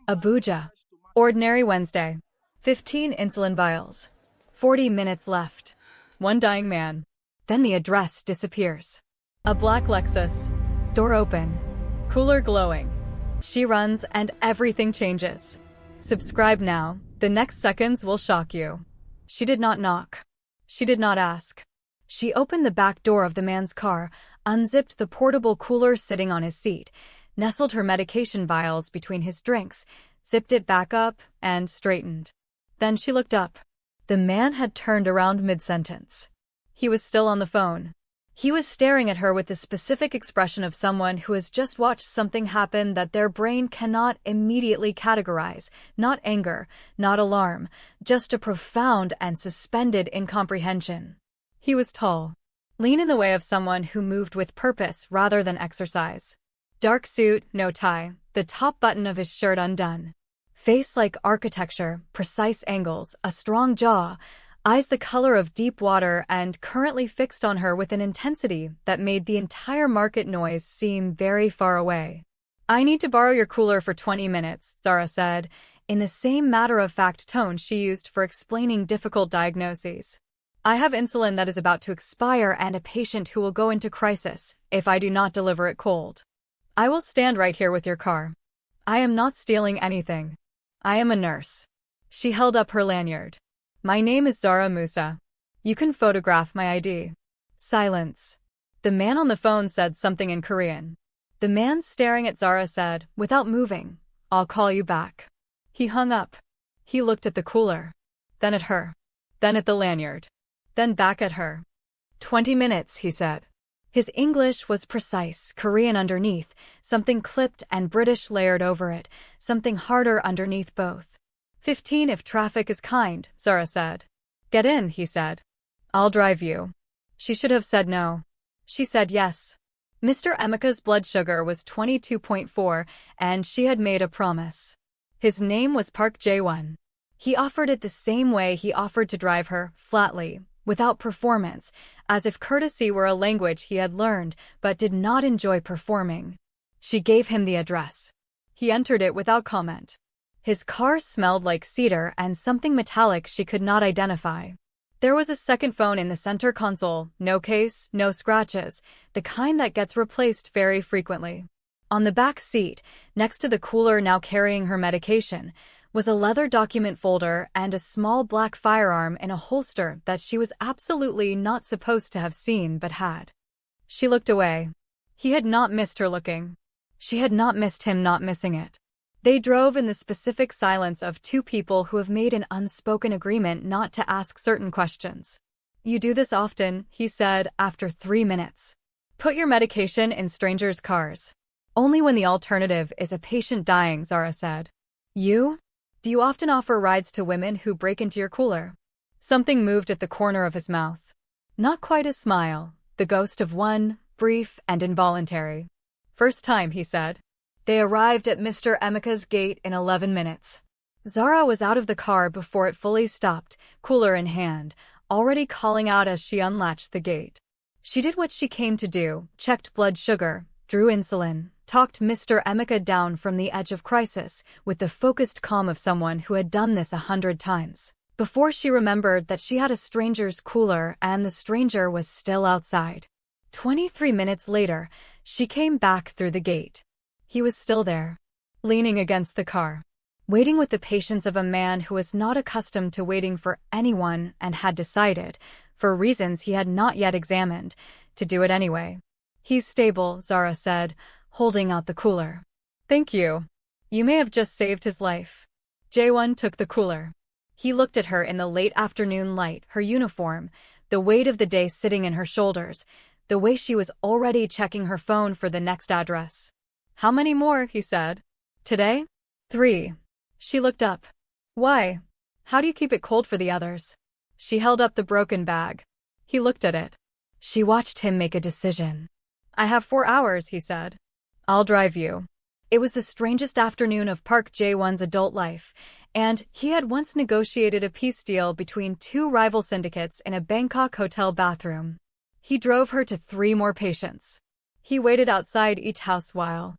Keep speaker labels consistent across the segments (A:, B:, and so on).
A: Abuja. Ordinary Wednesday. 15 insulin vials. 40 minutes left. One dying man. Then the address disappears. A black Lexus. Door open. Cooler glowing. She runs and everything changes. Subscribe now. The next seconds will shock you. She did not knock. She did not ask. She opened the back door of the man's car, unzipped the portable cooler sitting on his seat, nestled her medication vials between his drinks, zipped it back up, and straightened. Then she looked up. The man had turned around mid-sentence. He was still on the phone. He was staring at her with the specific expression of someone who has just watched something happen that their brain cannot immediately categorize. Not anger, not alarm, just a profound and suspended incomprehension. He was tall, lean in the way of someone who moved with purpose rather than exercise. Dark suit, no tie, the top button of his shirt undone. Face like architecture, precise angles, a strong jaw, eyes the color of deep water and currently fixed on her with an intensity that made the entire market noise seem very far away. "I need to borrow your cooler for 20 minutes, Zara said, in the same matter-of-fact tone she used for explaining difficult diagnoses. "I have insulin that is about to expire and a patient who will go into crisis if I do not deliver it cold. I will stand right here with your car. I am not stealing anything. I am a nurse." She held up her lanyard. "My name is Zara Musa. You can photograph my ID." Silence. The man on the phone said something in Korean. The man staring at Zara said, without moving, "I'll call you back." He hung up. He looked at the cooler. Then at her. Then at the lanyard. Then back at her. 20 minutes, he said. His English was precise, Korean underneath, something clipped and British layered over it, something harder underneath both. 15 if traffic is kind, Zara said. "Get in," he said. "I'll drive you." She should have said no. She said yes. Mr. Emeka's blood sugar was 22.4, and she had made a promise. His name was Park Jae-won. He offered it the same way he offered to drive her, flatly, without performance, as if courtesy were a language he had learned but did not enjoy performing. She gave him the address. He entered it without comment. His car smelled like cedar and something metallic she could not identify. There was a second phone in the center console, no case, no scratches, the kind that gets replaced very frequently. On the back seat, next to the cooler now carrying her medication, was a leather document folder and a small black firearm in a holster that she was absolutely not supposed to have seen but had. She looked away. He had not missed her looking. She had not missed him not missing it. They drove in the specific silence of two people who have made an unspoken agreement not to ask certain questions. "You do this often," he said after 3 minutes. "Put your medication in strangers' cars." "Only when the alternative is a patient dying," Zara said. "You? Do you often offer rides to women who break into your cooler?" Something moved at the corner of his mouth. Not quite a smile, the ghost of one, brief and involuntary. "First time," he said. They arrived at Mr. Emeka's gate in 11 minutes. Zara was out of the car before it fully stopped, cooler in hand, already calling out as she unlatched the gate. She did what she came to do, checked blood sugar, drew insulin, talked Mr. Emeka down from the edge of crisis with the focused calm of someone who had done this 100 times. Before she remembered that she had a stranger's cooler and the stranger was still outside. 23 minutes later, she came back through the gate. He was still there, leaning against the car, waiting with the patience of a man who was not accustomed to waiting for anyone and had decided, for reasons he had not yet examined, to do it anyway. "He's stable," Zara said, holding out the cooler. "Thank you. You may have just saved his life." Jae-won took the cooler. He looked at her in the late afternoon light, her uniform, the weight of the day sitting in her shoulders, the way she was already checking her phone for the next address. "How many more?" he said. "Today? 3. She looked up. "Why? How do you keep it cold for the others?" She held up the broken bag. He looked at it. She watched him make a decision. "I have 4 hours," he said. "I'll drive you." It was the strangest afternoon of Park Jae-won's adult life, and he had once negotiated a peace deal between 2 rival syndicates in a Bangkok hotel bathroom. He drove her to 3 more patients. He waited outside each house while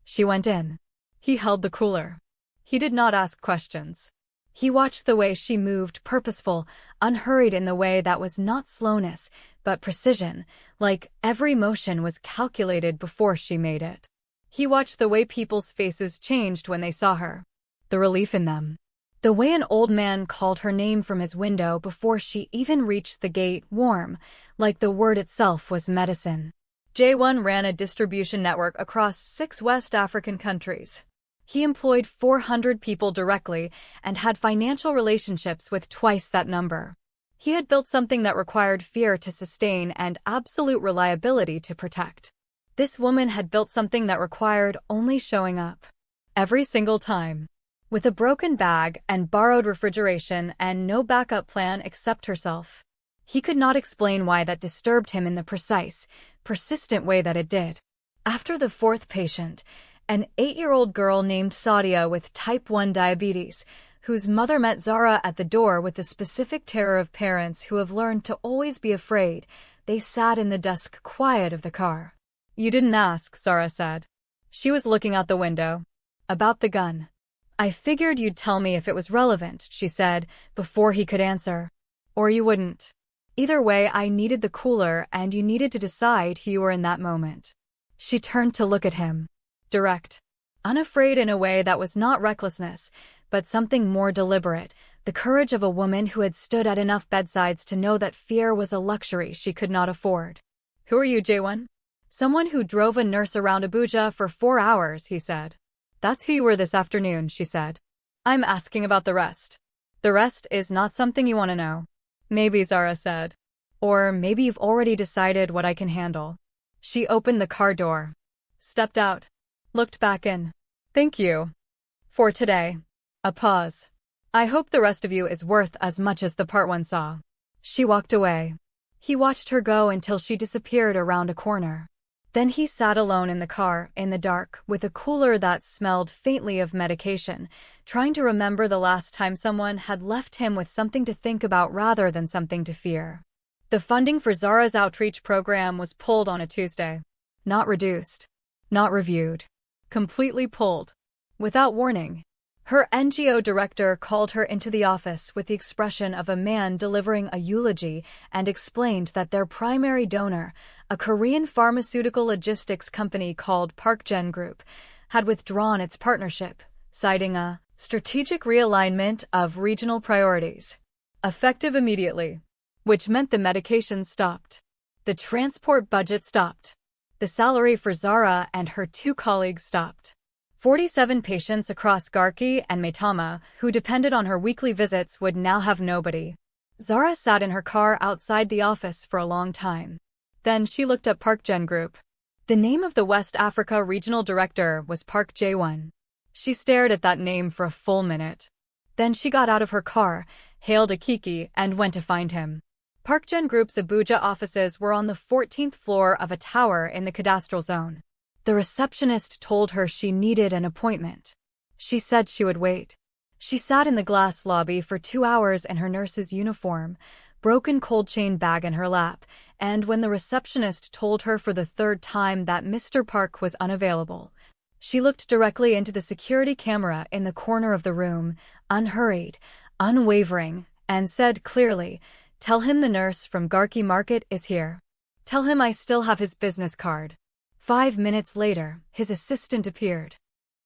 A: she went in. He held the cooler. He did not ask questions. He watched the way she moved, purposeful, unhurried in the way that was not slowness, but precision, like every motion was calculated before she made it. He watched the way people's faces changed when they saw her. The relief in them. The way an old man called her name from his window before she even reached the gate, warm, like the word itself was medicine. Jae-won ran a distribution network across 6 West African countries. He employed 400 people directly and had financial relationships with twice that number. He had built something that required fear to sustain and absolute reliability to protect. This woman had built something that required only showing up. Every single time. With a broken bag and borrowed refrigeration and no backup plan except herself. He could not explain why that disturbed him in the precise, persistent way that it did. After the 4th patient, an 8-year-old girl named Sadia with type 1 diabetes, whose mother met Zara at the door with the specific terror of parents who have learned to always be afraid, they sat in the dusk quiet of the car. "You didn't ask," Zara said. She was looking out the window. "About the gun." "I figured you'd tell me if it was relevant," she said, before he could answer. "Or you wouldn't. Either way, I needed the cooler and you needed to decide who you were in that moment." She turned to look at him. Direct. Unafraid in a way that was not recklessness, but something more deliberate, the courage of a woman who had stood at enough bedsides to know that fear was a luxury she could not afford. "Who are you, Jae-won?" "Someone who drove a nurse around Abuja for 4 hours," he said. "That's who you were this afternoon," she said. "I'm asking about the rest." "The rest is not something you want to know." "Maybe," Zara said. "Or maybe you've already decided what I can handle." She opened the car door. Stepped out. Looked back in. "Thank you. For today." A pause. "I hope the rest of you is worth as much as the part one saw." She walked away. He watched her go until she disappeared around a corner. Then he sat alone in the car, in the dark, with a cooler that smelled faintly of medication, trying to remember the last time someone had left him with something to think about rather than something to fear. The funding for Zara's outreach program was pulled on a Tuesday. Not reduced. Not reviewed. Completely pulled. Without warning. Her NGO director called her into the office with the expression of a man delivering a eulogy and explained that their primary donor, a Korean pharmaceutical logistics company called ParkGen Group, had withdrawn its partnership, citing a strategic realignment of regional priorities. Effective immediately. Which meant the medication stopped. The transport budget stopped. The salary for Zara and her 2 colleagues stopped. 47 patients across Garki and Maitama, who depended on her weekly visits, would now have nobody. Zara sat in her car outside the office for a long time. Then she looked at ParkGen Group. The name of the West Africa regional director was Park Jae-won. She stared at that name for a full minute. Then she got out of her car, hailed a Kiki, and went to find him. ParkGen Group's Abuja offices were on the 14th floor of a tower in the cadastral zone. The receptionist told her she needed an appointment. She said she would wait. She sat in the glass lobby for 2 hours in her nurse's uniform, broken cold chain bag in her lap, and when the receptionist told her for the 3rd time that Mr. Park was unavailable, she looked directly into the security camera in the corner of the room, unhurried, unwavering, and said clearly, "Tell him the nurse from Garki Market is here. Tell him I still have his business card." 5 minutes later, his assistant appeared.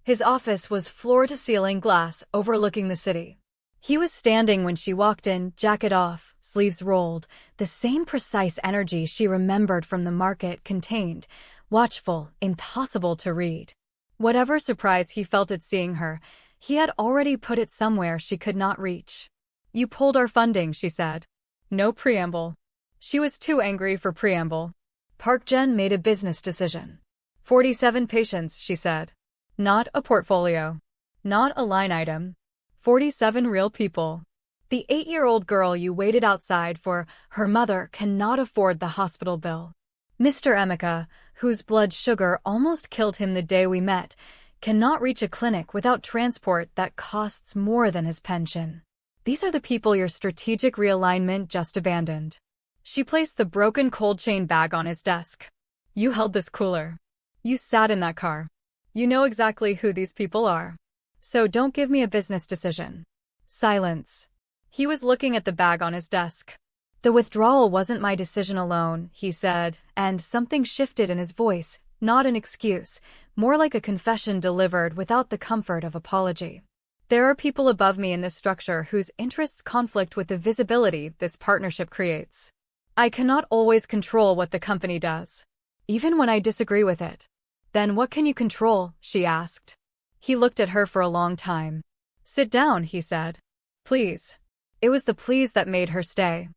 A: His office was floor-to-ceiling glass overlooking the city. He was standing when she walked in, jacket off, sleeves rolled, the same precise energy she remembered from the market contained, watchful, impossible to read. Whatever surprise he felt at seeing her, he had already put it somewhere she could not reach. "You pulled our funding," she said. No preamble. She was too angry for preamble. ParkGen made a business decision. 47 patients, she said. Not a portfolio. Not a line item. 47 real people. The 8-year-old girl you waited outside for, her mother cannot afford the hospital bill. Mr. Emeka, whose blood sugar almost killed him the day we met, cannot reach a clinic without transport that costs more than his pension. These are the people your strategic realignment just abandoned. She placed the broken cold chain bag on his desk. You held this cooler. You sat in that car. You know exactly who these people are. So don't give me a business decision. Silence. He was looking at the bag on his desk. The withdrawal wasn't my decision alone, he said, and something shifted in his voice, not an excuse, more like a confession delivered without the comfort of apology. There are people above me in this structure whose interests conflict with the visibility this partnership creates. I cannot always control what the company does, even when I disagree with it. Then what can you control? She asked. He looked at her for a long time. Sit down, he said. Please. It was the please that made her stay.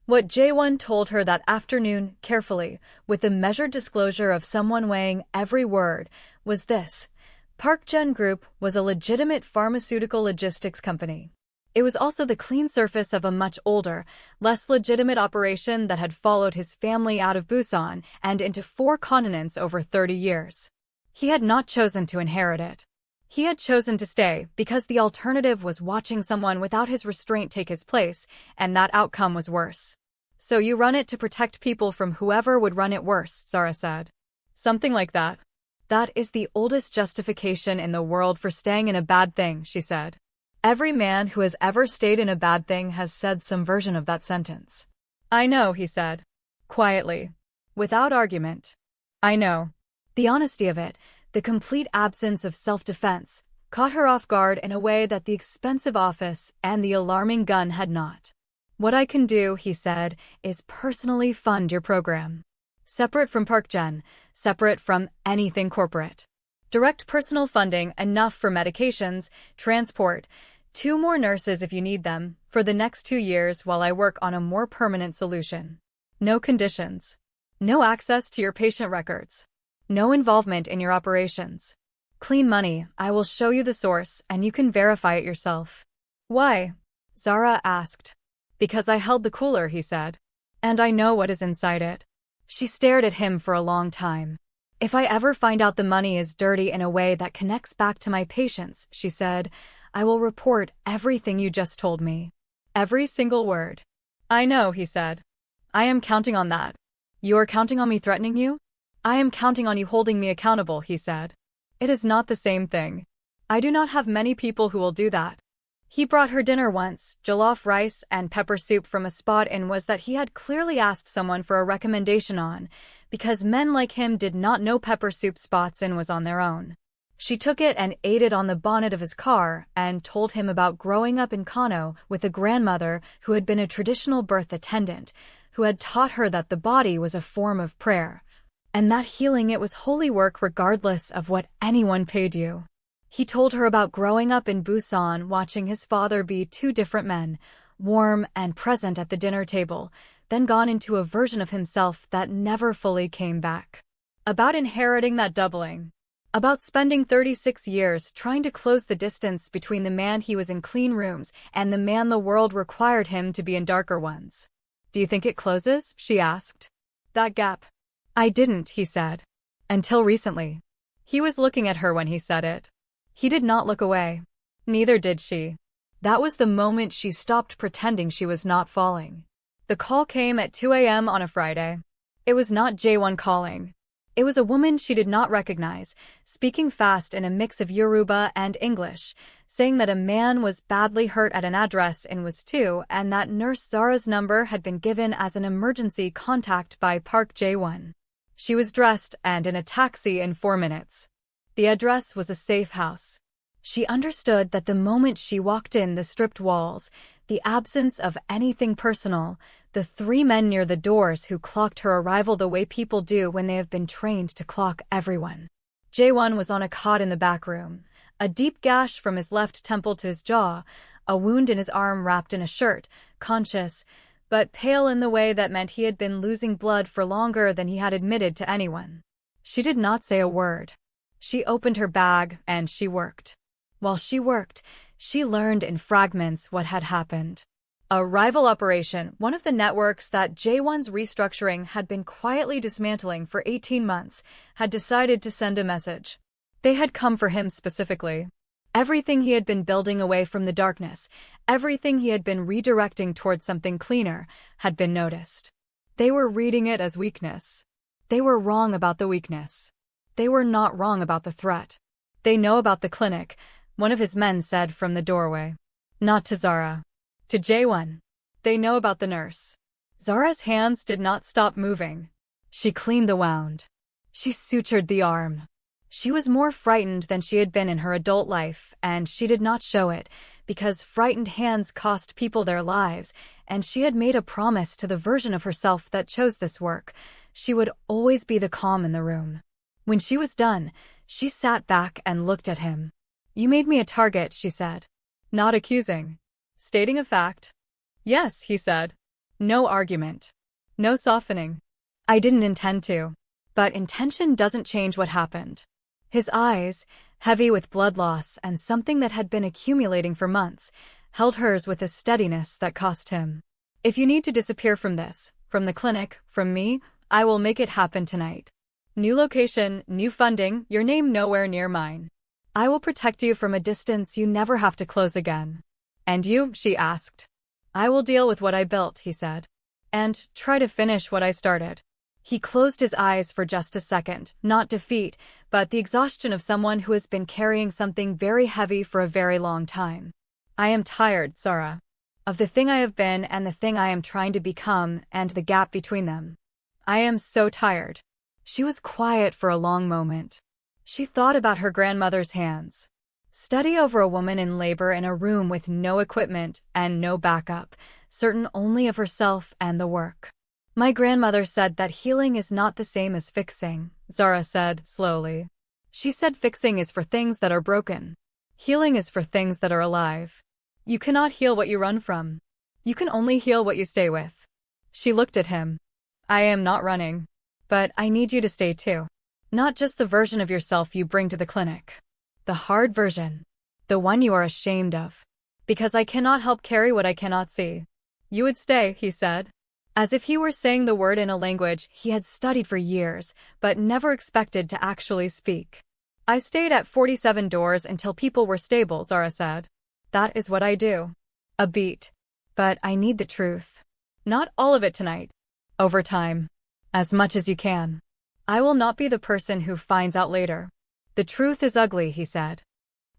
A: What Jae-won told her that afternoon, carefully, with the measured disclosure of someone weighing every word, was this. ParkGen Group was a legitimate pharmaceutical logistics company. It was also the clean surface of a much older, less legitimate operation that had followed his family out of Busan and into 4 continents over 30 years. He had not chosen to inherit it. He had chosen to stay because the alternative was watching someone without his restraint take his place, and that outcome was worse. So you run it to protect people from whoever would run it worse, Zara said. Something like that. That is the oldest justification in the world for staying in a bad thing, she said. Every man who has ever stayed in a bad thing has said some version of that sentence. I know, he said. Quietly. Without argument. I know. The honesty of it, the complete absence of self-defense, caught her off guard in a way that the expensive office and the alarming gun had not. What I can do, he said, is personally fund your program. Separate from ParkGen, separate from anything corporate. Direct personal funding, enough for medications, transport, 2 more nurses if you need them, for the next 2 years while I work on a more permanent solution. No conditions. No access to your patient records. No involvement in your operations. Clean money, I will show you the source and you can verify it yourself. Why? Zara asked. Because I held the cooler, he said. And I know what is inside it. She stared at him for a long time. If I ever find out the money is dirty in a way that connects back to my patients, she said, I will report everything you just told me. Every single word. I know, he said. I am counting on that. You are counting on me threatening you? I am counting on you holding me accountable, he said. It is not the same thing. I do not have many people who will do that. He brought her dinner once, jollof rice and pepper soup from a spot in was that he had clearly asked someone for a recommendation on, because men like him did not know pepper soup spots in was on their own. She took it and ate it on the bonnet of his car and told him about growing up in Kano with a grandmother who had been a traditional birth attendant, who had taught her that the body was a form of prayer, and that healing it was holy work regardless of what anyone paid you. He told her about growing up in Busan watching his father be 2 different men, warm and present at the dinner table, then gone into a version of himself that never fully came back. About inheriting that doubling. About spending 36 years trying to close the distance between the man he was in clean rooms and the man the world required him to be in darker ones. Do you think it closes? She asked. That gap. I didn't, he said. Until recently. He was looking at her when he said it. He did not look away. Neither did she. That was the moment she stopped pretending she was not falling. The call came at 2 a.m. on a Friday. It was not Jae-won calling. It was a woman she did not recognize, speaking fast in a mix of Yoruba and English, saying that a man was badly hurt at an address in was 2 and that Nurse Zara's number had been given as an emergency contact by Park Jae-won. She was dressed and in a taxi in 4 minutes. The address was a safe house. She understood that the moment she walked in the stripped walls, the absence of anything personal, the 3 men near the doors who clocked her arrival the way people do when they have been trained to clock everyone. Jae-won was on a cot in the back room, a deep gash from his left temple to his jaw, a wound in his arm wrapped in a shirt, conscious, but pale in the way that meant he had been losing blood for longer than he had admitted to anyone. She did not say a word. She opened her bag and she worked. While she worked, she learned in fragments what had happened. A rival operation, one of the networks that Jae-won's restructuring had been quietly dismantling for 18 months, had decided to send a message. They had come for him specifically. Everything he had been building away from the darkness, everything he had been redirecting towards something cleaner, had been noticed. They were reading it as weakness. They were wrong about the weakness. They were not wrong about the threat. They know about the clinic, one of his men said from the doorway. Not to Zara. To Jae-won. They know about the nurse. Zara's hands did not stop moving. She cleaned the wound. She sutured the arm. She was more frightened than she had been in her adult life, and she did not show it, because frightened hands cost people their lives, and she had made a promise to the version of herself that chose this work. She would always be the calm in the room. When she was done, she sat back and looked at him. You made me a target, she said. Not accusing. Stating a fact. Yes, he said. No argument. No softening. I didn't intend to. But intention doesn't change what happened. His eyes, heavy with blood loss and something that had been accumulating for months, held hers with a steadiness that cost him. If you need to disappear from this, from the clinic, from me, I will make it happen tonight. New location, new funding, your name nowhere near mine. I will protect you from a distance you never have to close again. And you, she asked. I will deal with what I built, he said. And try to finish what I started. He closed his eyes for just a second, not defeat, but the exhaustion of someone who has been carrying something very heavy for a very long time. I am tired, Zara. Of the thing I have been and the thing I am trying to become and the gap between them. I am so tired. She was quiet for a long moment. She thought about her grandmother's hands. Study over a woman in labor in a room with no equipment and no backup, certain only of herself and the work. My grandmother said that healing is not the same as fixing, Zara said slowly. She said fixing is for things that are broken. Healing is for things that are alive. You cannot heal what you run from. You can only heal what you stay with. She looked at him. I am not running. But I need you to stay too. Not just the version of yourself you bring to the clinic. The hard version. The one you are ashamed of. Because I cannot help carry what I cannot see. You would stay, he said. As if he were saying the word in a language he had studied for years, but never expected to actually speak. I stayed at 47 doors until people were stable, Zara said. That is what I do. A beat. But I need the truth. Not all of it tonight. Over time. As much as you can. I will not be the person who finds out later. The truth is ugly, he said.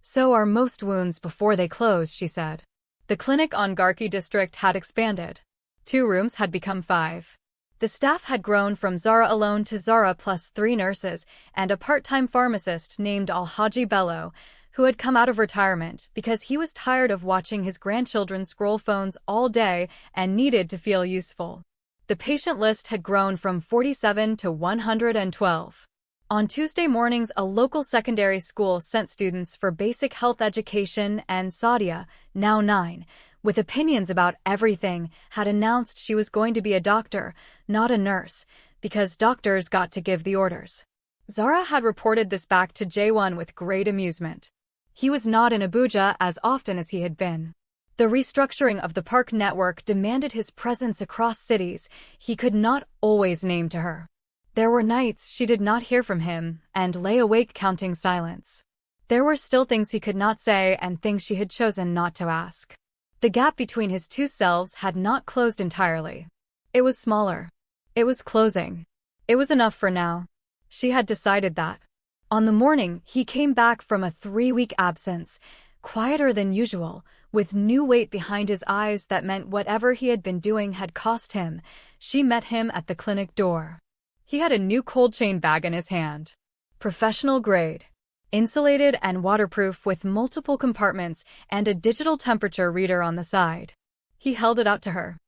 A: So are most wounds before they close, she said. The clinic on Garki district had expanded. 2 rooms had become 5. The staff had grown from Zara alone to Zara plus 3 nurses and a part-time pharmacist named Alhaji Bello, who had come out of retirement because he was tired of watching his grandchildren scroll phones all day and needed to feel useful. The patient list had grown from 47 to 112. On Tuesday mornings, a local secondary school sent students for basic health education, and Sadia, now 9, with opinions about everything, had announced she was going to be a doctor, not a nurse, because doctors got to give the orders. Zara had reported this back to Jae-won with great amusement. He was not in Abuja as often as he had been. The restructuring of the park network demanded his presence across cities he could not always name to her. There were nights she did not hear from him and lay awake counting silence. There were still things he could not say and things she had chosen not to ask. The gap between his 2 selves had not closed entirely. It was smaller. It was closing. It was enough for now. She had decided that. On the morning he came back from a 3-week absence, quieter than usual, with new weight behind his eyes that meant whatever he had been doing had cost him, she met him at the clinic door. He had a new cold chain bag in his hand. Professional grade. Insulated and waterproof with multiple compartments and a digital temperature reader on the side. He held it out to her.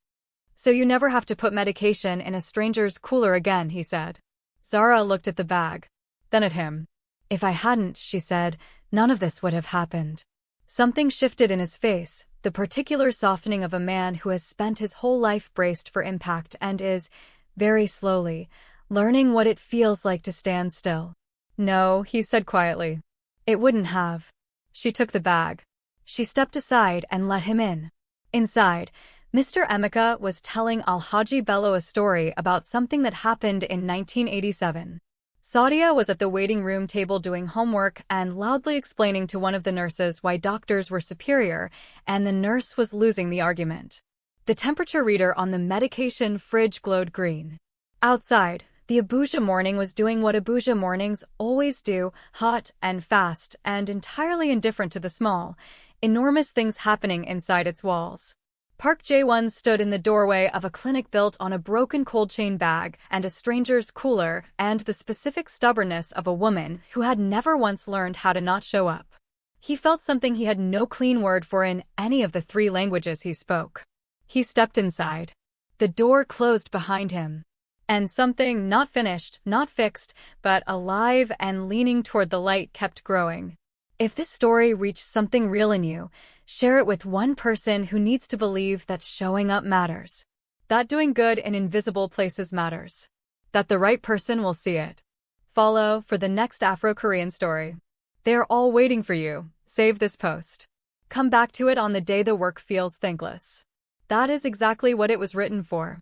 A: So you never have to put medication in a stranger's cooler again, he said. Zara looked at the bag. Then at him. If I hadn't, she said, none of this would have happened. Something shifted in his face, the particular softening of a man who has spent his whole life braced for impact and is, very slowly, learning what it feels like to stand still. No, he said quietly. It wouldn't have. She took the bag. She stepped aside and let him in. Inside, Mr. Emeka was telling Alhaji Bello a story about something that happened in 1987. Sadia was at the waiting room table doing homework and loudly explaining to one of the nurses why doctors were superior, and the nurse was losing the argument. The temperature reader on the medication fridge glowed green. Outside, The Abuja morning was doing what Abuja mornings always do, hot and fast and entirely indifferent to the small, enormous things happening inside its walls. Park Jae-won stood in the doorway of a clinic built on a broken cold chain bag and a stranger's cooler and the specific stubbornness of a woman who had never once learned how to not show up. He felt something he had no clean word for in any of the 3 languages he spoke. He stepped inside. The door closed behind him. And something not finished, not fixed, but alive and leaning toward the light kept growing. If this story reached something real in you, share it with one person who needs to believe that showing up matters. That doing good in invisible places matters. That the right person will see it. Follow for the next Afro-Korean story. They are all waiting for you. Save this post. Come back to it on the day the work feels thankless. That is exactly what it was written for.